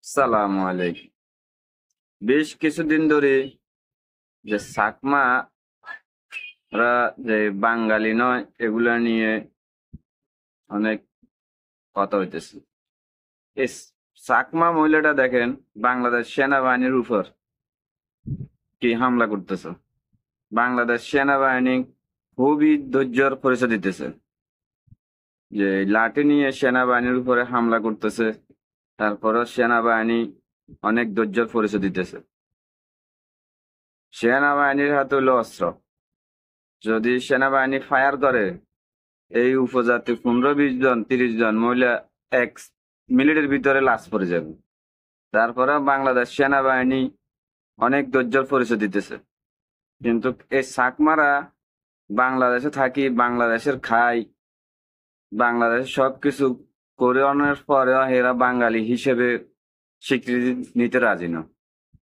সালাম আলাইকুম। বেশ কিছুদিন ধরে যে চাকমারা যে বাঙালি নয় এগুলা নিয়ে অনেক কথা হইতেছে। এই চাকমা মহিলাটা দেখেন বাংলাদেশ সেনাবাহিনীর উপর কি হামলা করতেছে। বাংলাদেশ সেনাবাহিনী খুবই ধৈর্যের পরিচয় দিতেছে, যে লাঠি নিয়ে সেনাবাহিনীর উপরে হামলা করতেছে, তারপরও সেনাবাহিনী অনেক ধৈর্যের পরিচয় দিতেছে। সেনাবাহিনীর হাতে হলো অস্ত্র, যদি সেনাবাহিনী ফায়ার করে এই উপজাতি 15-20 জন 30 জন মহিলা এক মিনিটের ভিতরে লাশ পড়ে যাবে। তারপরে বাংলাদেশ সেনাবাহিনী অনেক ধৈর্যের পরিচয় দিতেছে, কিন্তু এই চাকমারা বাংলাদেশে থাকি, বাংলাদেশের খাই, বাংলাদেশের সবকিছু করে অনেক পরেও এরা বাঙালি হিসেবে স্বীকৃতি নিতে রাজি না।